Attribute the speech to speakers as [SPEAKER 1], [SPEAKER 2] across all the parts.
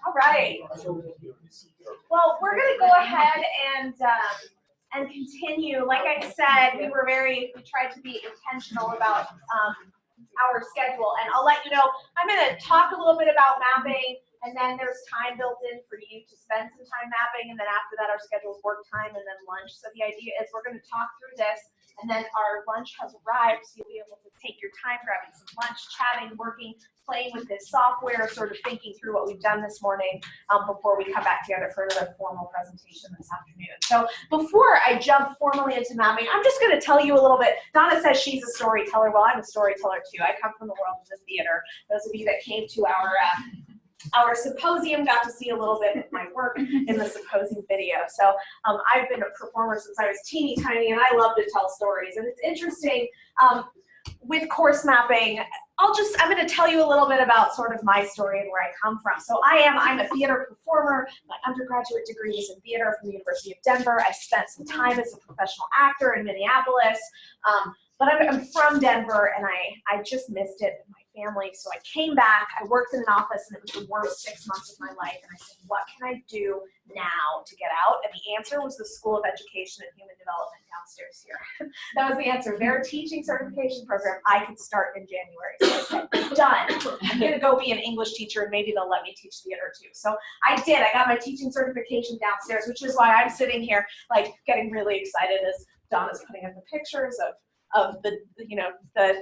[SPEAKER 1] All right. Well, we're going to go ahead and continue. Like I said, we tried to be intentional about our schedule, and I'll let you know, I'm going to talk a little bit about mapping, and then there's time built in for you to spend some time mapping, and then after that our schedule is work time and then lunch. So the idea is we're going to talk through this, and then our lunch has arrived, so you'll be able to take your time grabbing some lunch, chatting, working, playing with this software, sort of thinking through what we've done this morning before we come back together for another formal presentation this afternoon. So before I jump formally into mapping, I'm just going to tell you a little bit. Donna says she's a storyteller. Well, I'm a storyteller too. I come from the world of the theater. Those of you that came to our symposium got to see a little bit of my work in the symposium video. So I've been a performer since I was teeny tiny, and I love to tell stories. And it's interesting with course mapping. I'm going to tell you a little bit about sort of my story and where I come from. So I'm a theater performer. My undergraduate degree is in theater from the University of Denver. I spent some time as a professional actor in Minneapolis. But I'm from Denver, and I just missed it with my family. So I came back. I worked in an office, and it was the worst 6 months of my life. And I said, what can I do now to get out? And the answer was the School of Education and Human Development downstairs here. That was the answer. Their teaching certification program. I could start in January. So I said, done. I'm going to go be an English teacher, and maybe they'll let me teach theater too. So I did. I got my teaching certification downstairs, which is why I'm sitting here, like, getting really excited as Donna's putting up the pictures of the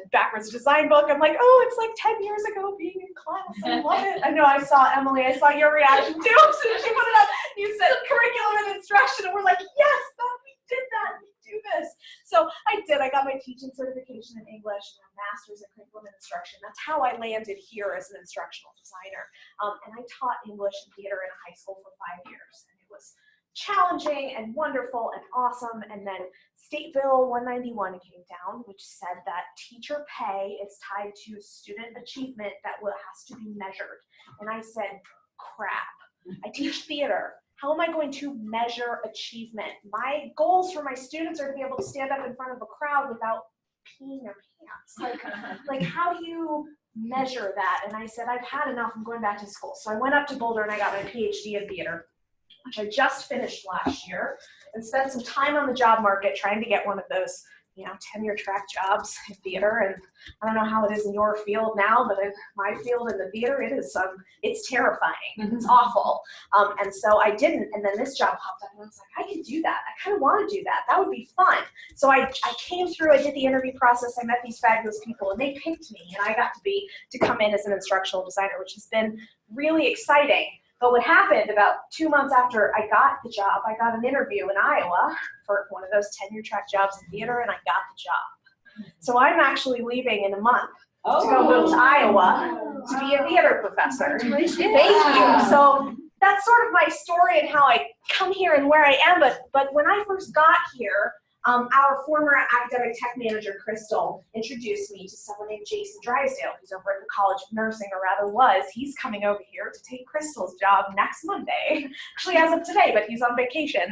[SPEAKER 1] backwards design book. I'm like, oh, it's like 10 years ago being in class. I love it. I know, I saw Emily, I saw your reaction too. As soon as she put it up, you said curriculum and instruction, and we're like, yes, we did that, we do this. So I did. I got my teaching certification in English and a master's in curriculum and instruction. That's how I landed here as an instructional designer. And I taught English and theater in a high school for 5 years. And it was challenging and wonderful and awesome. And then State Bill 191 came down, which said that teacher pay is tied to student achievement that has to be measured. And I said, crap, I teach theater. How am I going to measure achievement? My goals for my students are to be able to stand up in front of a crowd without peeing their pants. Like how do you measure that? And I said, I've had enough. I'm going back to school. So I went up to Boulder and I got my PhD in theater, which I just finished last year, and spent some time on the job market trying to get one of those, tenure track jobs in theater. And I don't know how it is in your field now, but in my field in the theater, it's terrifying. It's awful. And so I didn't. And then this job popped up, and I was like, I could do that. I kind of want to do that. That would be fun. So I came through. I did the interview process. I met these fabulous people, and they picked me, and I got to come in as an instructional designer, which has been really exciting. But what happened about 2 months after I got the job, I got an interview in Iowa for one of those tenure track jobs in theater, and I got the job. So I'm actually leaving in a month to go move to Iowa to be a theater professor. Thank you. So that's sort of my story and how I come here and where I am. But when I first got here, our former academic tech manager, Crystal, introduced me to someone named Jason Drysdale, who's over at the College of Nursing, or rather was. He's coming over here to take Crystal's job next Monday. Actually, as of today, but he's on vacation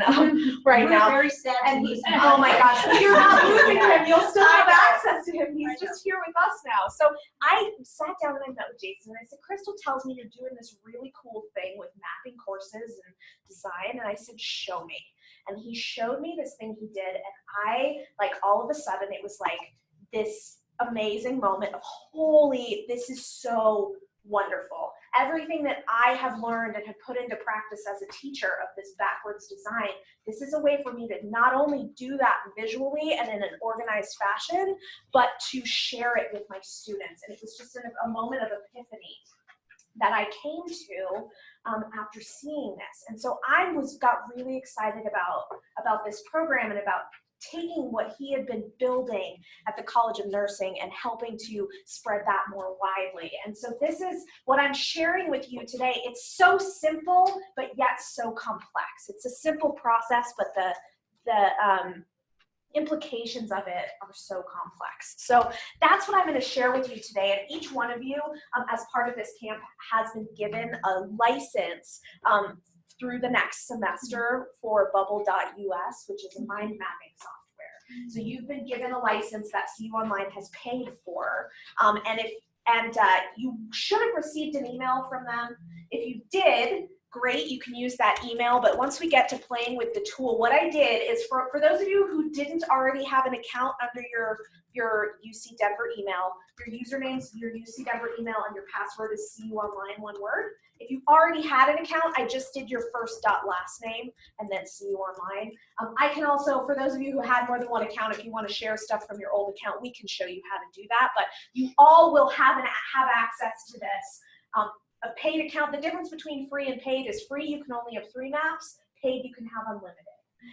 [SPEAKER 1] right now.
[SPEAKER 2] Very sad.
[SPEAKER 1] And oh my gosh, you're not losing him. You'll still have access to him. He's just here with us now. So I sat down and I met with Jason, and I said, Crystal tells me you're doing this really cool thing with mapping courses and design. And I said, show me. And he showed me this thing he did, and I, all of a sudden, it was like this amazing moment of, holy, this is so wonderful. Everything that I have learned and have put into practice as a teacher of this backwards design, this is a way for me to not only do that visually and in an organized fashion, but to share it with my students. And it was just a moment of epiphany that I came to after seeing this. And so I got really excited about this program and about taking what he had been building at the College of Nursing and helping to spread that more widely. And so this is what I'm sharing with you today. It's so simple, but yet so complex. It's a simple process, but the implications of it are so complex. So that's what I'm going to share with you today. And each one of you, as part of this camp, has been given a license through the next semester for Bubble.us, which is a mind mapping software. So you've been given a license that CU Online has paid for. And if and you should have received an email from them. If you did, great, you can use that email, but once we get to playing with the tool, what I did is for those of you who didn't already have an account under your UC Denver email, your username's your UC Denver email and your password is CU Online, one word. If you already had an account, I just did your first dot last name and then CU Online. I can also, for those of you who had more than one account, if you want to share stuff from your old account, we can show you how to do that, but you all will have access to this. A paid account, the difference between free and paid is free, you can only have 3 maps, paid, you can have unlimited.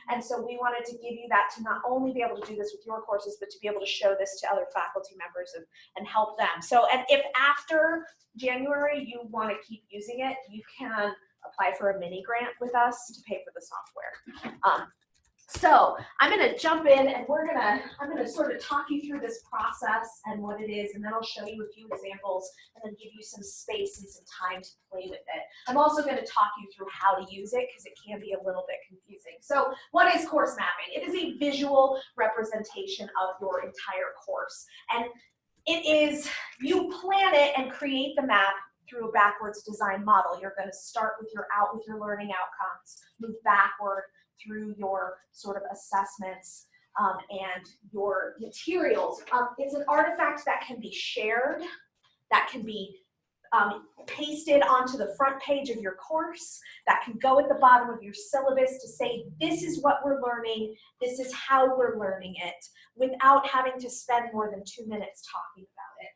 [SPEAKER 1] And so we wanted to give you that to not only be able to do this with your courses, but to be able to show this to other faculty members and help them. So, and if after January you want to keep using it, you can apply for a mini grant with us to pay for the software. So I'm going to jump in and I'm going to sort of talk you through this process and what it is, and then I'll show you a few examples and then give you some space and some time to play with it. I'm also going to talk you through how to use it because it can be a little bit confusing. So what is course mapping? It is a visual representation of your entire course. And it is, you plan it and create the map through a backwards design model. You're going to start with your learning outcomes, move backward through your sort of assessments and your materials. It's an artifact that can be shared, that can be pasted onto the front page of your course, that can go at the bottom of your syllabus to say, this is what we're learning, this is how we're learning it, without having to spend more than 2 minutes talking about it.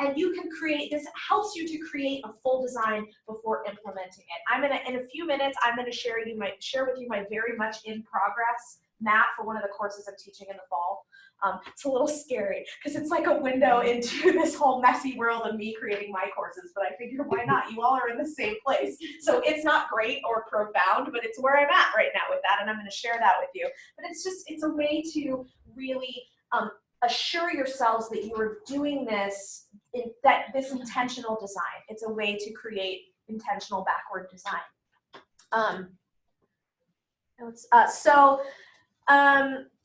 [SPEAKER 1] And you can create, this helps you to create a full design before implementing it. In a few minutes, I'm gonna share with you my very much in progress map for one of the courses I'm teaching in the fall. It's a little scary because it's like a window into this whole messy world of me creating my courses, but I figure why not? You all are in the same place. So it's not great or profound, but it's where I'm at right now with that, and I'm gonna share that with you. But it's a way to really assure yourselves that you are doing this, this intentional design. It's a way to create intentional backward design.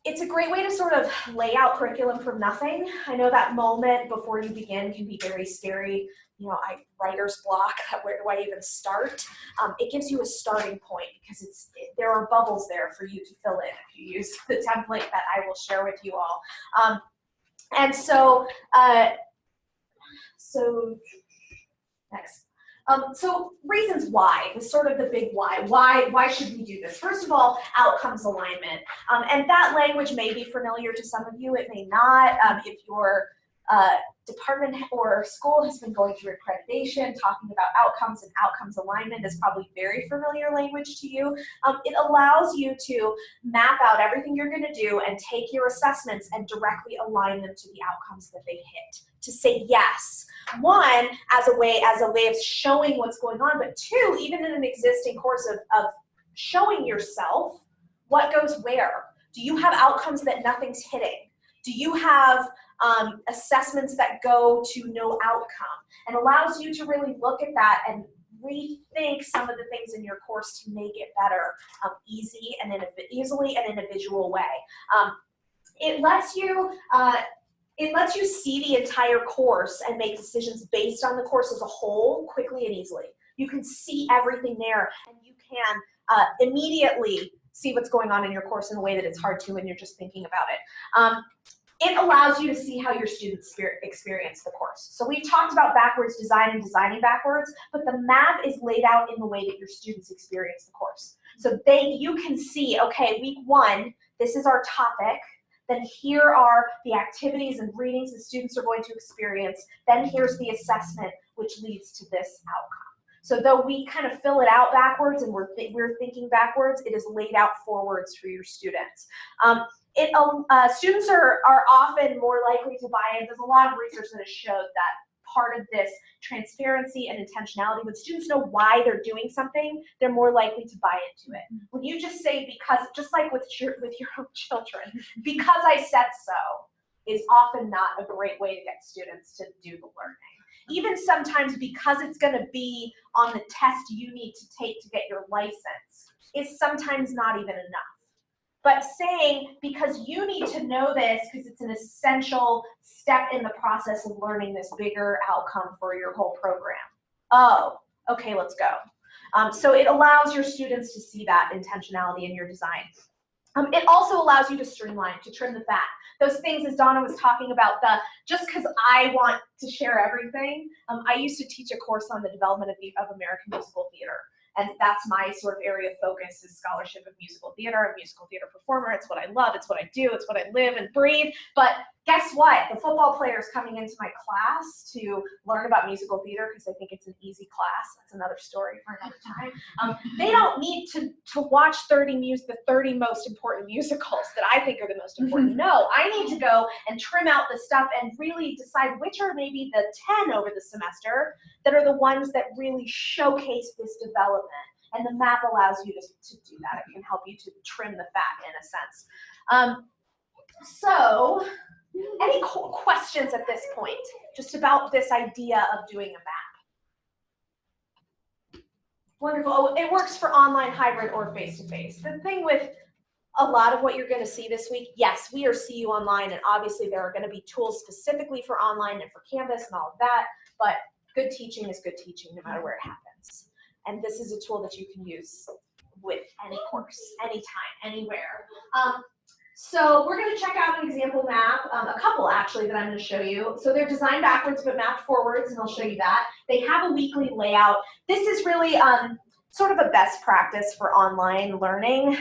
[SPEAKER 1] It's a great way to sort of lay out curriculum from nothing. I know that moment before you begin can be very scary. You know, writer's block, where do I even start? It gives you a starting point because there are bubbles there for you to fill in if you use the template that I will share with you all. Next. So reasons why is sort of the big why. Why should we do this? First of all, outcomes alignment. And that language may be familiar to some of you, it may not. If your department or school has been going through accreditation, talking about outcomes and outcomes alignment is probably very familiar language to you. It allows you to map out everything you're going to do and take your assessments and directly align them to the outcomes that they hit. To say yes, one, as a way of showing what's going on, but two, even in an existing course of showing yourself what goes where. Do you have outcomes that nothing's hitting? Do you have assessments that go to no outcome? And allows you to really look at that and rethink some of the things in your course to make it better, easily and in a visual way. It lets you see the entire course and make decisions based on the course as a whole quickly and easily. You can see everything there, and you can immediately see what's going on in your course in a way that it's hard to when you're just thinking about it. It allows you to see how your students experience the course. So we've talked about backwards design and designing backwards, but the map is laid out in the way that your students experience the course. So you can see, okay, week 1, this is our topic. Then here are the activities and readings the students are going to experience. Then here's the assessment, which leads to this outcome. So though we kind of fill it out backwards and we're thinking backwards, it is laid out forwards for your students. Students are often more likely to buy in. There's a lot of research that has showed that part of this transparency and intentionality, when students know why they're doing something, they're more likely to buy into it. When you just say because, just like with your own children, because I said so is often not a great way to get students to do the learning. Even sometimes because it's going to be on the test you need to take to get your license is sometimes not even enough. but saying, because you need to know this because it's an essential step in the process of learning this bigger outcome for your whole program. Oh, okay, let's go. So it allows your students to see that intentionality in your design. It also allows you to streamline, to trim the fat. Those things, as Donna was talking about, just because I want to share everything, I used to teach a course on the development of American musical theater. And that's my sort of area of focus, is scholarship of musical theater, a musical theater performer. It's what I love, it's what I do, it's what I live and breathe. But guess what? The football players coming into my class to learn about musical theater, because I think it's an easy class, that's another story for another time. They don't need to watch the 30 most important musicals that I think are the most important. No, I need to go and trim out the stuff and really decide which are maybe the 10 over the semester that are the ones that really showcase this development. And the map allows you to do that. It can help you to trim the fat in a sense. So, any questions at this point, just about this idea of doing a map? Wonderful. Oh, it works for online, hybrid, or face-to-face. The thing with a lot of what you're going to see this week, yes, we are CU Online, and obviously there are going to be tools specifically for online and for Canvas and all of that, but good teaching is good teaching no matter where it happens. And this is a tool that you can use with any course, anytime, anywhere. So we're going to check out an example map, a couple actually that I'm going to show you. So they're designed backwards but mapped forwards, and I'll show you that. They have a weekly layout. This is really sort of a best practice for online learning.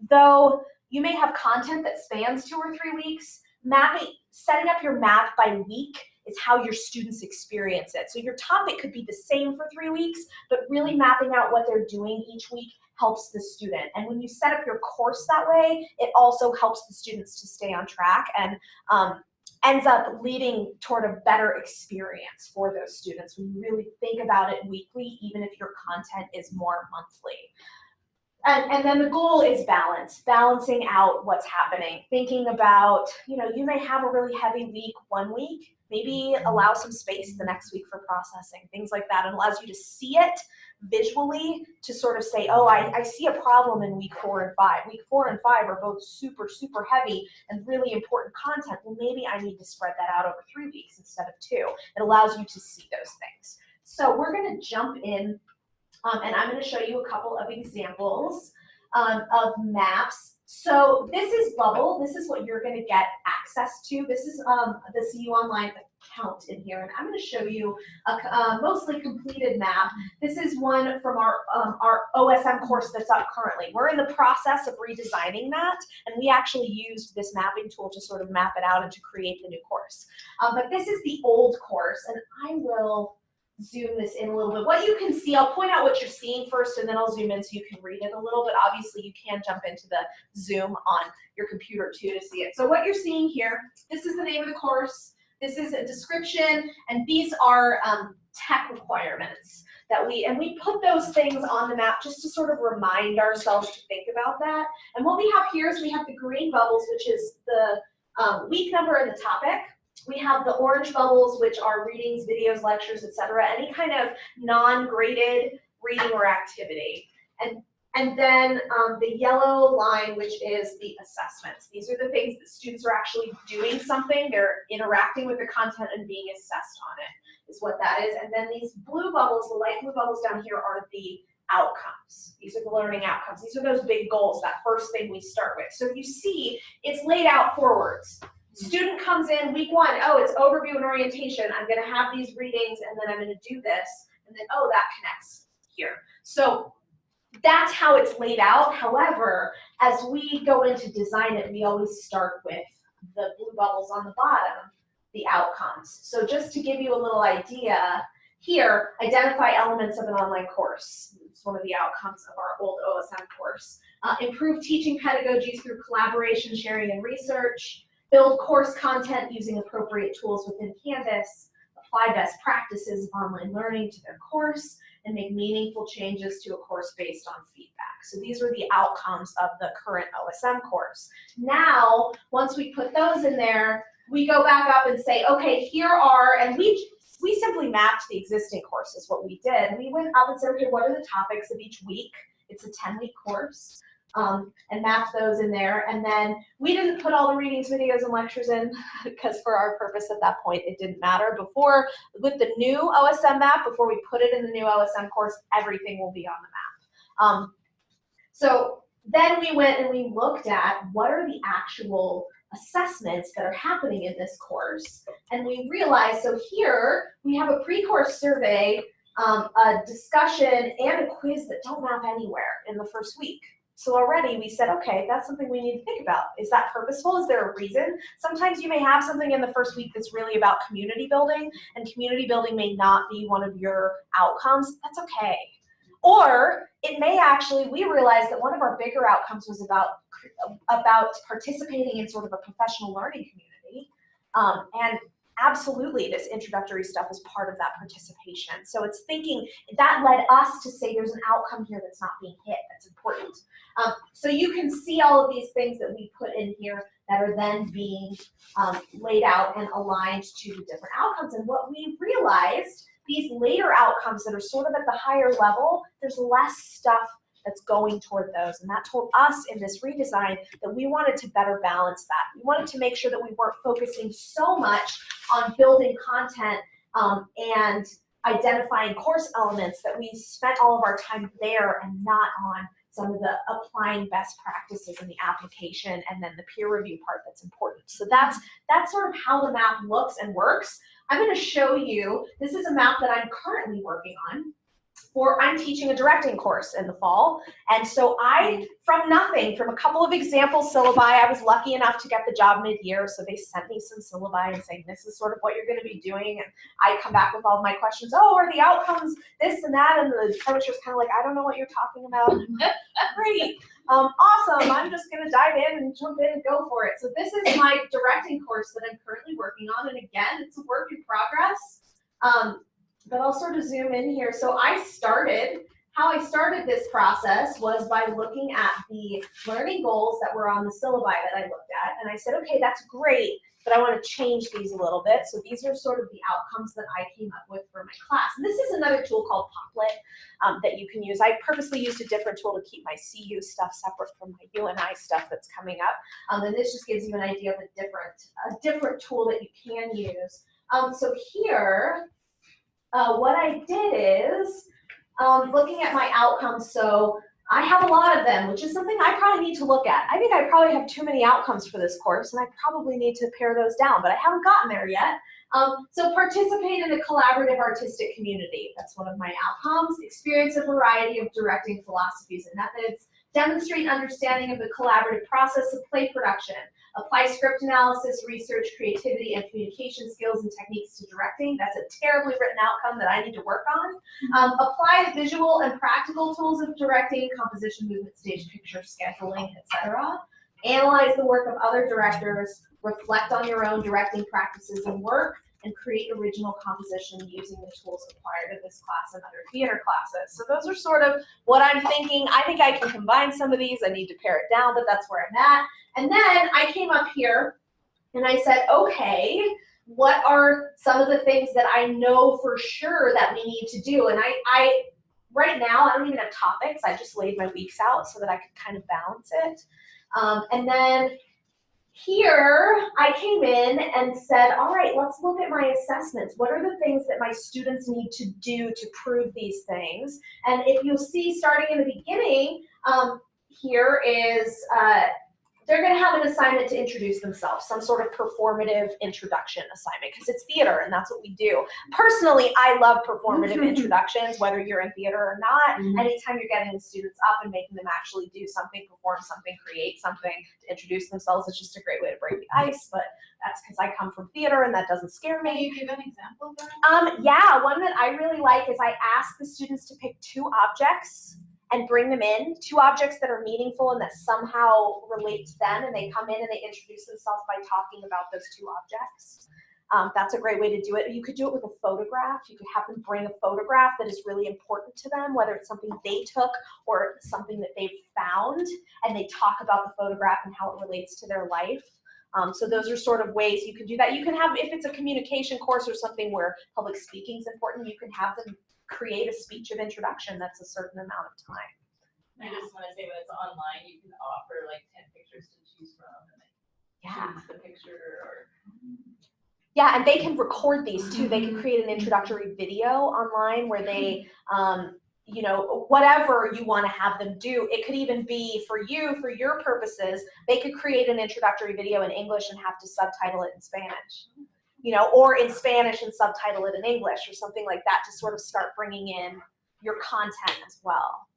[SPEAKER 1] Though you may have content that spans 2 or 3 weeks, setting up your map by week is how your students experience it. So your topic could be the same for 3 weeks, but really mapping out what they're doing each week helps the student. And when you set up your course that way, it also helps the students to stay on track and ends up leading toward a better experience for those students when you really think about it weekly, even if your content is more monthly. And then the goal is balancing out what's happening. Thinking about, you may have a really heavy week one week, maybe allow some space the next week for processing, things like that. It allows you to see it visually to sort of say, oh, I see a problem in week 4 and 5. Week 4 and 5 are both super, super heavy and really important content. Well, maybe I need to spread that out over 3 weeks instead of 2. It allows you to see those things. So we're going to jump in. And I'm going to show you a couple of examples of maps. So this is Bubble. This is what you're going to get access to. This is the CU Online account in here. And I'm going to show you a mostly completed map. This is one from our OSM course that's up currently. We're in the process of redesigning that. And we actually used this mapping tool to sort of map it out and to create the new course. But this is the old course. And I will zoom this in a little bit. What you can see, I'll point out what you're seeing first, and then I'll zoom in so you can read it a little bit. Obviously, you can jump into the Zoom on your computer too to see it. So what you're seeing here, this is the name of the course. This is a description, and these are tech requirements that we put those things on the map just to sort of remind ourselves to think about that. And what we have here is we have the green bubbles, which is the week number and the topic. We have the orange bubbles, which are readings, videos, lectures, etc. Any kind of non-graded reading or activity. And then the yellow line, which is the assessments. These are the things that students are actually doing something. They're interacting with the content and being assessed on it, is what that is. And then these blue bubbles, the light blue bubbles down here, are the outcomes. These are the learning outcomes. These are those big goals, that first thing we start with. So you see, it's laid out forwards. Student comes in week 1, oh, it's overview and orientation. I'm going to have these readings, and then I'm going to do this, and then, oh, that connects here. So that's how it's laid out. However, as we go in to design it, we always start with the blue bubbles on the bottom, the outcomes. So just to give you a little idea, here, identify elements of an online course. It's one of the outcomes of our old OSM course. Improve teaching pedagogies through collaboration, sharing, and research. Build course content using appropriate tools within Canvas, apply best practices of online learning to their course, and make meaningful changes to a course based on feedback. So these were the outcomes of the current OSM course. Now, once we put those in there, we go back up and say, okay, here are, and we simply mapped the existing courses, what we did. We went up and said, okay, what are the topics of each week? It's a 10-week course. and map those in there. And then we didn't put all the readings, videos, and lectures in because for our purpose at that point, it didn't matter. Before, with the new OSM map, before we put it in the new OSM course, everything will be on the map. So then we went and we looked at what are the actual assessments that are happening in this course. And we realized, so here we have a pre-course survey, a discussion, and a quiz that don't map anywhere in the first week. So already we said, okay, that's something we need to think about. Is that purposeful? Is there a reason? Sometimes you may have something in the first week that's really about community building, and community building may not be one of your outcomes. That's okay. Or it may actually, we realized that one of our bigger outcomes was about participating in sort of a professional learning community. And absolutely, this introductory stuff is part of that participation. So it's thinking, that led us to say there's an outcome here that's not being hit, that's important. So you can see all of these things that we put in here that are then being laid out and aligned to the different outcomes. And what we realized, these later outcomes that are sort of at the higher level, there's less stuff that's going toward those. And that told us in this redesign that we wanted to better balance that. We wanted to make sure that we weren't focusing so much on building content and identifying course elements, that we spent all of our time there and not on some of the applying best practices in the application and then the peer review part that's important. So that's sort of how the map looks and works. I'm going to show you, this is a map that I'm currently working on. I'm teaching a directing course in the fall, and so from nothing, from a couple of example syllabi, I was lucky enough to get the job mid-year, so they sent me some syllabi and saying, this is sort of what you're going to be doing, and I come back with all of my questions, oh, are the outcomes this and that, and the publisher's kind of like, I don't know what you're talking about. Great, awesome, I'm just going to dive in and jump in and go for it. So this is my directing course that I'm currently working on, and again, it's a work in progress. But I'll sort of zoom in here. So how I started this process was by looking at the learning goals that were on the syllabi that I looked at. And I said, okay, that's great, but I want to change these a little bit. So these are sort of the outcomes that I came up with for my class. And this is another tool called Poplet that you can use. I purposely used a different tool to keep my CU stuff separate from my UNI stuff that's coming up. And this just gives you an idea of a different tool that you can use. So here, what I did is, looking at my outcomes, so I have a lot of them, which is something I probably need to look at. I think I probably have too many outcomes for this course, and I probably need to pare those down, but I haven't gotten there yet. So participate in a collaborative artistic community. That's one of my outcomes. Experience a variety of directing philosophies and methods. Demonstrate understanding of the collaborative process of play production. Apply script analysis, research, creativity, and communication skills and techniques to directing. That's a terribly written outcome that I need to work on. Apply the visual and practical tools of directing, composition, movement, stage, picture, scheduling, etc. Analyze the work of other directors. Reflect on your own directing practices and work, and create original composition using the tools acquired in this class and other theater classes. So those are sort of what I'm thinking. I think I can combine some of these. I need to pare it down, but that's where I'm at. And then I came up here and I said, okay, what are some of the things that I know for sure that we need to do? And I right now, I don't even have topics. I just laid my weeks out so that I could kind of balance it. And then here, I came in and said, all right, let's look at my assessments. What are the things that my students need to do to prove these things? And if you'll see, starting in the beginning, here is, they're going to have an assignment to introduce themselves, some sort of performative introduction assignment, because it's theater and that's what we do. Personally, I love performative introductions, whether you're in theater or not. Anytime you're getting the students up and making them actually do something, perform something, create something, to introduce themselves, it's just a great way to break the ice. But that's because I come from theater and that doesn't scare me.
[SPEAKER 2] Can you give an example of that?
[SPEAKER 1] Yeah, one that I really like is I ask the students to pick 2 objects and bring them in, 2 objects that are meaningful and that somehow relate to them, and they come in and they introduce themselves by talking about those 2 objects. That's a great way to do it. You could do it with a photograph. You could have them bring a photograph that is really important to them, whether it's something they took or something that they've found, and they talk about the photograph and how it relates to their life. So those are sort of ways you can do that. You can have, if it's a communication course or something where public speaking is important, you can have them create a speech of introduction that's a certain amount of time.
[SPEAKER 2] I just want to say when it's online, you can offer like 10 pictures to choose from and like choose the picture or.
[SPEAKER 1] Yeah, and they can record these too. They can create an introductory video online where they, you know, whatever you want to have them do. It could even be for you, for your purposes, they could create an introductory video in English and have to subtitle it in Spanish, you know, or in Spanish and subtitle it in English or something like that to sort of start bringing in your content as well.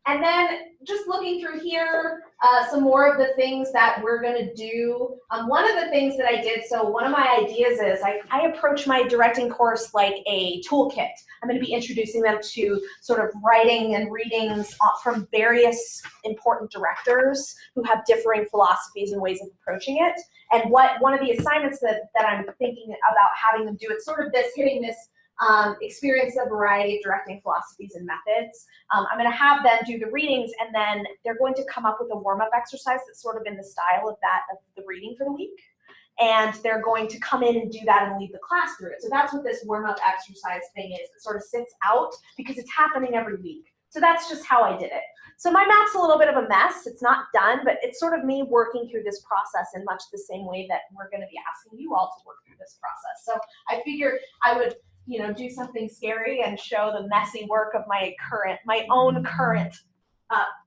[SPEAKER 1] And then just looking through here, some more of the things that we're going to do. One of the things that I did, so one of my ideas is I approach my directing course like a toolkit. I'm going to be introducing them to sort of writing and readings from various important directors who have differing philosophies and ways of approaching it. And one of the assignments that I'm thinking about having them do, it's sort of this, hitting this experience a variety of directing philosophies and methods. I'm going to have them do the readings, and then they're going to come up with a warm-up exercise that's sort of in the style of that of the reading for the week. And they're going to come in and do that and lead the class through it. So that's what this warm-up exercise thing is. It sort of sits out because it's happening every week. So that's just how I did it. So my map's a little bit of a mess. It's not done, but it's sort of me working through this process in much the same way that we're going to be asking you all to work through this process. So I figured I would, you know, do something scary and show the messy work of my own current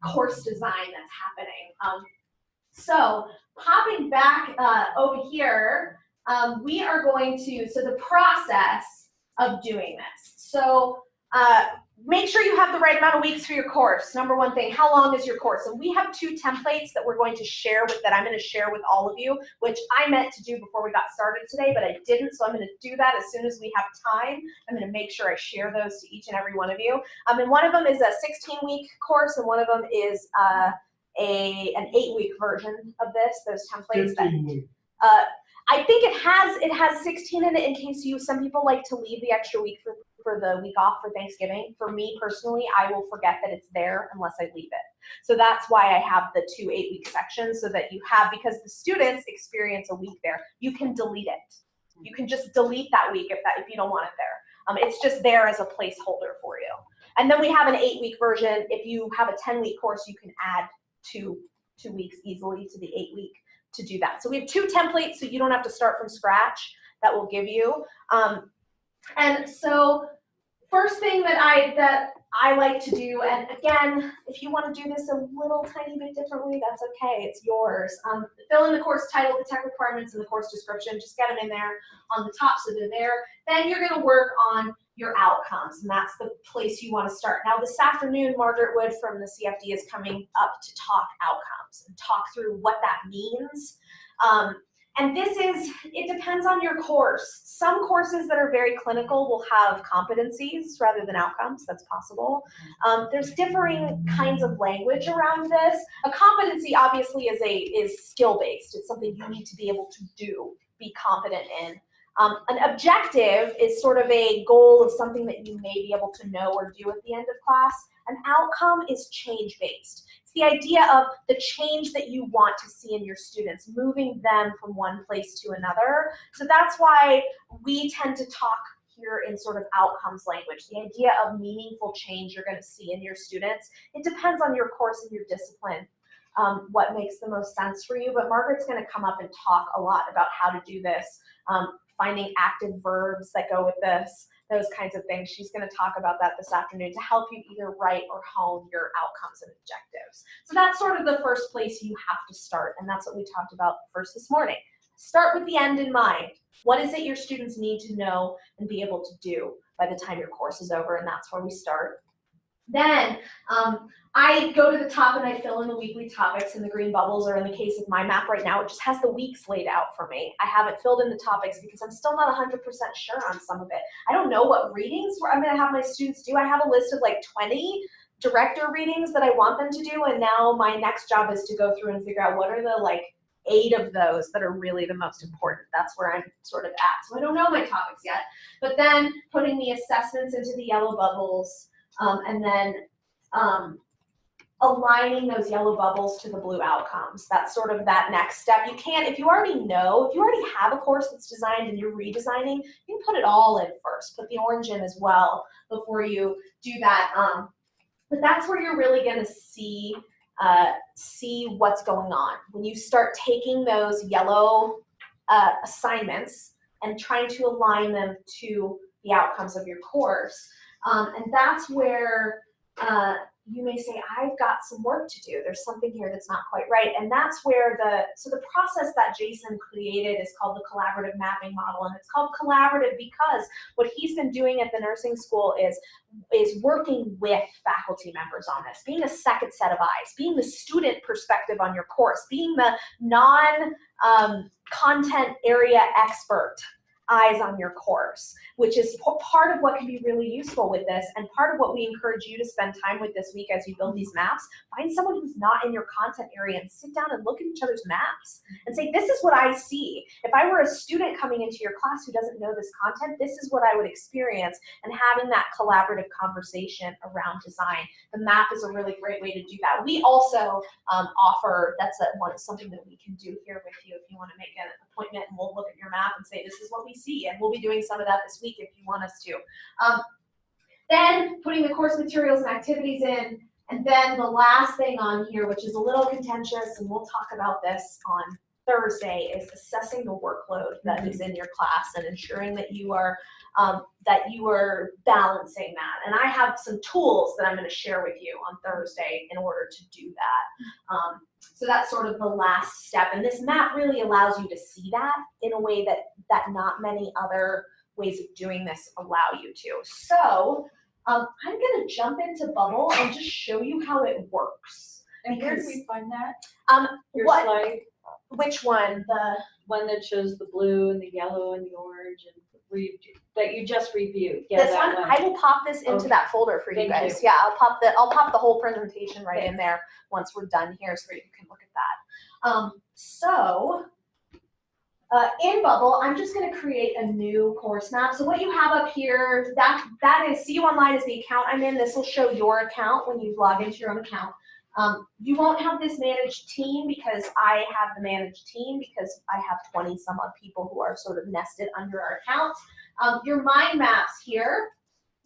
[SPEAKER 1] course design that's happening. So popping back over here, we are going to, so the process of doing this. So make sure you have the right amount of weeks for your course. Number one thing, how long is your course? And we have 2 templates that we're going to share with, that I'm going to share with all of you, which I meant to do before we got started today, but I didn't. So I'm going to do that as soon as we have time. I'm going to make sure I share those to each and every one of you. And one of them is a 16-week course, and one of them is an 8-week version of this. Those templates.
[SPEAKER 3] 15 weeks.
[SPEAKER 1] I think it has 16 in it in case some people like to leave the extra week for the week off for Thanksgiving. For me personally, I will forget that it's there unless I leave it. So that's why I have the 2 8-week sections, so that you have, because the students experience a week there, you can delete it. You can just delete that week if you don't want it there. It's just there as a placeholder for you. And then we have an 8-week version. If you have a 10-week course, you can add two weeks easily to the 8-week to do that. So we have 2 templates, so you don't have to start from scratch, that will give you. And so first thing that I like to do, and again, if you want to do this a little tiny bit differently, that's okay, it's yours. Fill in the course title, the tech requirements, and the course description. Just get them in there on the top so they're there. Then you're going to work on your outcomes, and that's the place you want to start. Now this afternoon, Margaret Wood from the CFD is coming up to talk outcomes and talk through what that means. And it depends on your course. Some courses that are very clinical will have competencies rather than outcomes. That's possible. There's differing kinds of language around this. A competency obviously is skill-based. It's something you need to be able to do, be competent in. An objective is sort of a goal of something that you may be able to know or do at the end of class. An outcome is change-based. It's the idea of the change that you want to see in your students, moving them from one place to another. So that's why we tend to talk here in sort of outcomes language, the idea of meaningful change you're going to see in your students. It depends on your course and your discipline, what makes the most sense for you. But Margaret's going to come up and talk a lot about how to do this, finding active verbs that go with this, those kinds of things. She's going to talk about that this afternoon to help you either write or hone your outcomes and objectives. So that's sort of the first place you have to start, and that's what we talked about first this morning. Start with the end in mind. What is it your students need to know and be able to do by the time your course is over, and that's where we start. Then I go to the top and I fill in the weekly topics in the green bubbles, or in the case of my map right now, it just has the weeks laid out for me. I haven't filled in the topics because I'm still not 100% sure on some of it. I don't know what readings I'm going to have my students do. I have a list of like 20 director readings that I want them to do, and now my next job is to go through and figure out what are the like 8 of those that are really the most important. That's where I'm sort of at. So I don't know my topics yet. But then putting the assessments into the yellow bubbles, and then aligning those yellow bubbles to the blue outcomes. That's sort of that next step. You can, if you already have a course that's designed and you're redesigning, you can put it all in first. Put the orange in as well before you do that. But that's where you're really going to see what's going on. When you start taking those yellow assignments and trying to align them to the outcomes of your course. And that's where you may say, I've got some work to do. There's something here that's not quite right. And that's where the process that Jason created is called the collaborative mapping model. And it's called collaborative because what he's been doing at the nursing school is working with faculty members on this, being a second set of eyes, being the student perspective on your course, being the non-content area expert eyes on your course, which is part of what can be really useful with this, and part of what we encourage you to spend time with this week as you build these maps. Find someone who's not in your content area and sit down and look at each other's maps and say, this is what I see. If I were a student coming into your class who doesn't know this content, this is what I would experience, and having that collaborative conversation around design. The map is a really great way to do that. We also offer, that's something that we can do here with you if you want to make an appointment, and we'll look at your map and say, this is what we see, and we'll be doing some of that this week if you want us to. Then putting the course materials and activities in, and then the last thing on here, which is a little contentious, and we'll talk about this on Thursday, is assessing the workload that is in your class and ensuring that you are balancing that. And I have some tools that I'm going to share with you on Thursday in order to do that. So that's sort of the last step. And this map really allows you to see that in a way that not many other ways of doing this allow you to. So I'm going to jump into Bubble and just show you how it works.
[SPEAKER 3] And where do we find that? Your
[SPEAKER 1] What?
[SPEAKER 3] slide,
[SPEAKER 1] Which one? The
[SPEAKER 3] one that shows the blue and the yellow and the orange and that you just reviewed. Yeah,
[SPEAKER 1] this
[SPEAKER 3] that
[SPEAKER 1] one. I will pop this into
[SPEAKER 3] Okay.
[SPEAKER 1] that folder for you
[SPEAKER 3] Thank
[SPEAKER 1] guys.
[SPEAKER 3] you.
[SPEAKER 1] Yeah, I'll pop the whole presentation right in there once we're done here, so you can look at that. In Bubble, I'm just going to create a new course map. So what you have up here, that is CU Online is the account I'm in. This will show your account when you log into your own account. You won't have this managed team because I have the managed team because I have 20 some odd people who are sort of nested under our account. Your mind maps here,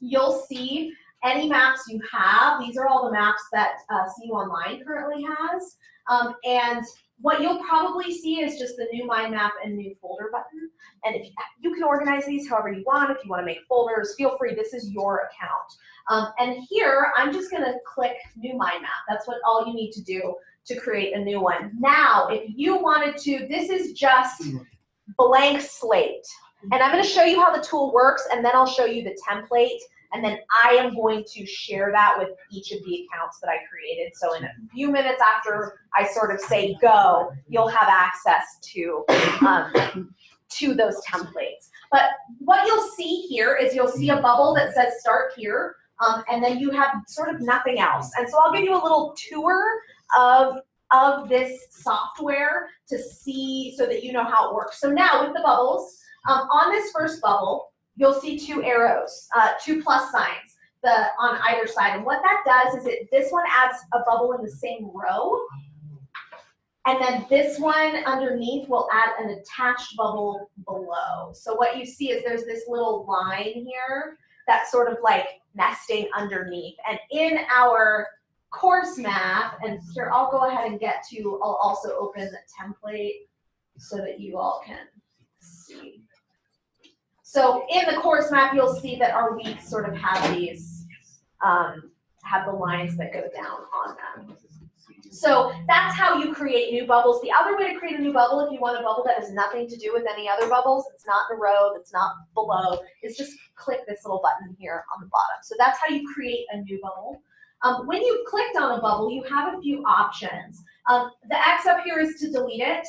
[SPEAKER 1] you'll see any maps you have. These are all the maps that CU Online currently has. And what you'll probably see is just the new mind map and new folder button. And if you can organize these however you want. If you want to make folders, feel free. This is your account. And here, I'm just going to click new mind map. That's what all you need to do to create a new one. Now, if you wanted to, this is just blank slate. And I'm going to show you how the tool works, and then I'll show you the template. And then I am going to share that with each of the accounts that I created. So in a few minutes after I sort of say go, you'll have access to those templates. But what you'll see here is you'll see a bubble that says start here, and then you have sort of nothing else. And so I'll give you a little tour of this software to see so that you know how it works. So now with the bubbles, on this first bubble, you'll see two arrows, two plus signs on either side. And what that does is this one adds a bubble in the same row. And then this one underneath will add an attached bubble below. So what you see is there's this little line here that's sort of like nesting underneath. And in our course map, and here I'll go ahead and I'll also open the template so that you all can see. So in the course map, you'll see that our weeks sort of have these, have the lines that go down on them. So that's how you create new bubbles. The other way to create a new bubble, if you want a bubble that has nothing to do with any other bubbles, it's not in a row, that's not below, is just click this little button here on the bottom. So that's how you create a new bubble. When you've clicked on a bubble, you have a few options. The X up here is to delete it.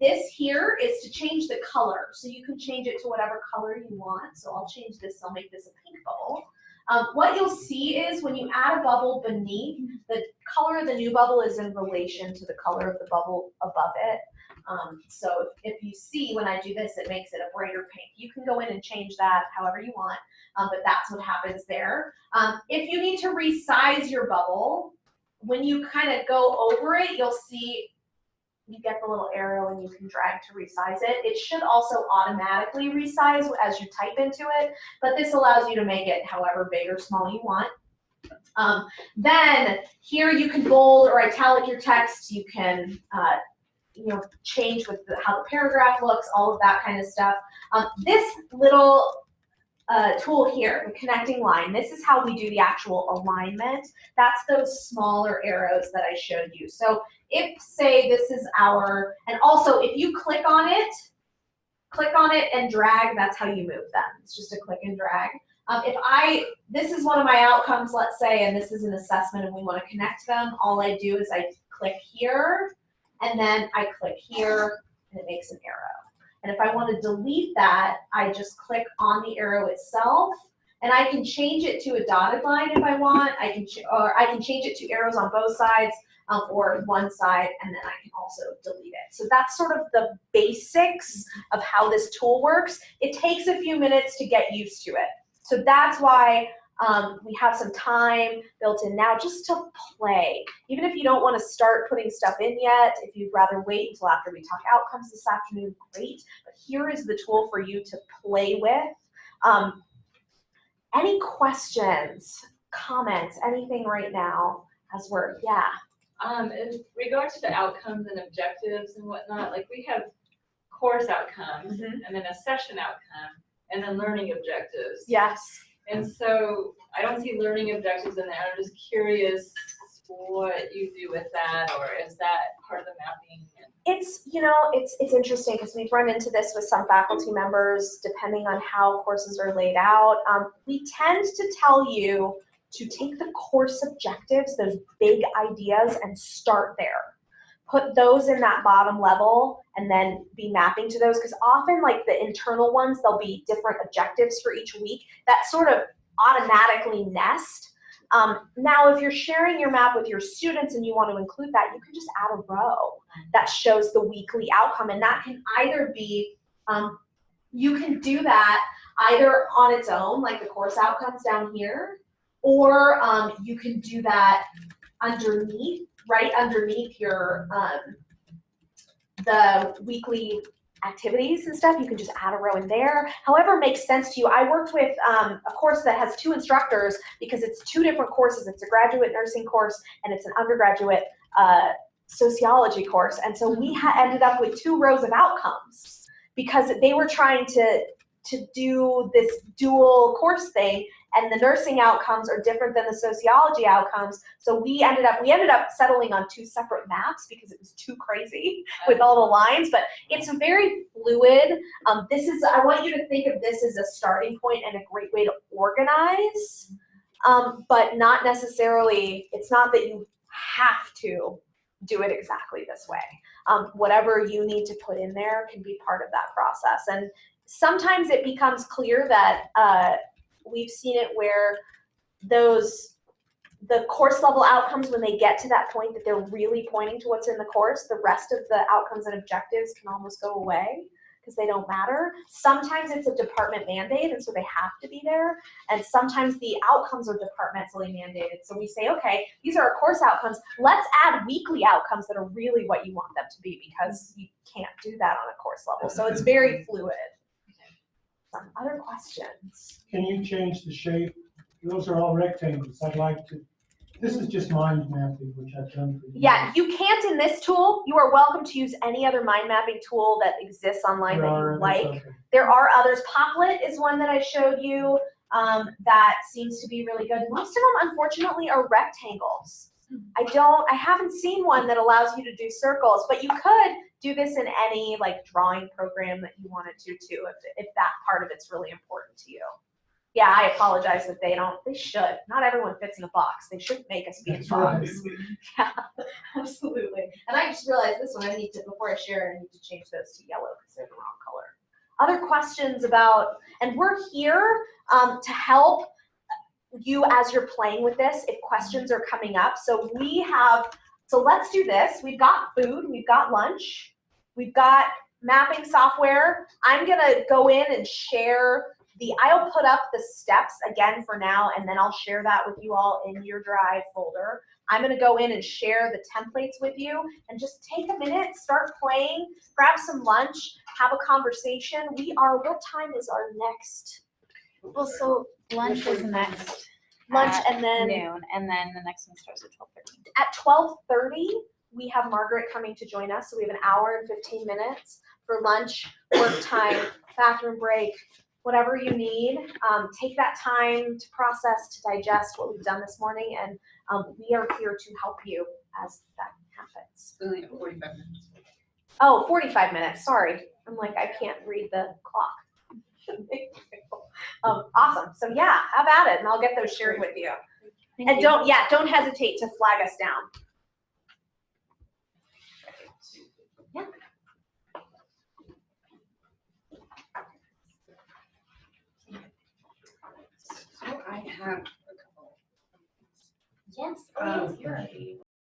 [SPEAKER 1] This here is to change the color. So you can change it to whatever color you want. So I'll change this, I'll make this a pink bubble. What you'll see is when you add a bubble beneath, the color of the new bubble is in relation to the color of the bubble above it. So if you see when I do this, it makes it a brighter pink. You can go in and change that however you want, but that's what happens there. If you need to resize your bubble, when you kind of go over it, you'll see you get the little arrow and you can drag to resize it. It should also automatically resize as you type into it, but this allows you to make it however big or small you want. Then here you can bold or italic your text. You can change with how the paragraph looks, all of that kind of stuff. This little tool here, the connecting line, this is how we do the actual alignment. That's those smaller arrows that I showed you. So if, say, this is our, and also if you click on it and drag, that's how you move them. It's just a click and drag. This is one of my outcomes, let's say, and this is an assessment and we want to connect them, all I do is I click here, and then I click here, and it makes an arrow. And if I want to delete that, I just click on the arrow itself, and I can change it to a dotted line if I want. I can change it to arrows on both sides or one side, and then I can also delete it. So that's sort of the basics of how this tool works. It takes a few minutes to get used to it. So that's why we have some time built in now just to play. Even if you don't want to start putting stuff in yet, if you'd rather wait until after we talk outcomes this afternoon, great. But here is the tool for you to play with. Any questions, comments, anything right now as we're, yeah.
[SPEAKER 2] In regard to the outcomes and objectives and whatnot, like we have course outcomes and then a session outcome and then learning objectives.
[SPEAKER 1] Yes.
[SPEAKER 2] And so I don't see learning objectives in there. I'm just curious what you do with that, or is that part of the mapping?
[SPEAKER 1] It's interesting because we've run into this with some faculty members depending on how courses are laid out. We tend to tell you to take the course objectives, those big ideas, and start there. Put those in that bottom level and then be mapping to those, because often like the internal ones, there'll be different objectives for each week that sort of automatically nest. Now, if you're sharing your map with your students and you want to include that, you can just add a row that shows the weekly outcome, and that can either be, you can do that either on its own, like the course outcomes down here, or you can do that underneath, right underneath your the weekly activities and stuff. You can just add a row in there, however makes sense to you. I worked with a course that has 2 instructors because it's 2 different courses. It's a graduate nursing course and it's an undergraduate sociology course, and so we ended up with 2 rows of outcomes because they were trying to do this dual course thing, and the nursing outcomes are different than the sociology outcomes. So we ended up settling on 2 separate maps because it was too crazy with all the lines, but it's very fluid. I want you to think of this as a starting point and a great way to organize, but not necessarily, it's not that you have to do it exactly this way. Whatever you need to put in there can be part of that process. And sometimes it becomes clear that we've seen it where the course level outcomes, when they get to that point that they're really pointing to what's in the course, the rest of the outcomes and objectives can almost go away because they don't matter. Sometimes it's a department mandate, and so they have to be there. And sometimes the outcomes are departmentally mandated. So we say, okay, these are our course outcomes. Let's add weekly outcomes that are really what you want them to be, because you can't do that on a course level. So it's very fluid. Some other questions?
[SPEAKER 4] Can you change the shape? Those are all rectangles. I'd like to, this is just mind mapping, which I've done for you.
[SPEAKER 1] Yeah, you can't in this tool. You are welcome to use any other mind mapping tool that exists online that you like. Okay. There are others. Poplet is one that I showed you that seems to be really good. Most of them, unfortunately, are rectangles. I haven't seen one that allows you to do circles, but you could do this in any like drawing program that you wanted to too, if that part of it's really important to you. Yeah, I apologize that they should. Not everyone fits in a box. They shouldn't make us be in a box. Yeah, absolutely. And I just realized this one, before I share, I need to change those to yellow because they're the wrong color. Other questions about, and we're here to help you as you're playing with this if questions are coming up. So let's do this. We've got food, we've got lunch, we've got mapping software. I'm gonna go in and share I'll put up the steps again for now, and then I'll share that with you all in your Drive folder. I'm gonna go in and share the templates with you, and just take a minute, start playing, grab some lunch, have a conversation. What time is our next?
[SPEAKER 5] Well, so lunch is next.
[SPEAKER 1] lunch
[SPEAKER 5] at
[SPEAKER 1] and then
[SPEAKER 5] noon, and then the next one starts at 12:30.
[SPEAKER 1] at 12:30, we have Margaret coming to join us. So we have an hour and 15 minutes for lunch, work time, bathroom break, whatever you need. Take that time to process, to digest what we've done this morning, and we are here to help you as that happens.
[SPEAKER 6] Only 45 minutes.
[SPEAKER 1] Oh, 45 minutes, sorry. I'm like, I can't read the clock. Awesome, so yeah, have at it, and I'll get those shared with you. And don't hesitate to flag us down. Yeah.
[SPEAKER 6] So I have a couple.
[SPEAKER 1] Yes,
[SPEAKER 6] Oh,
[SPEAKER 1] you're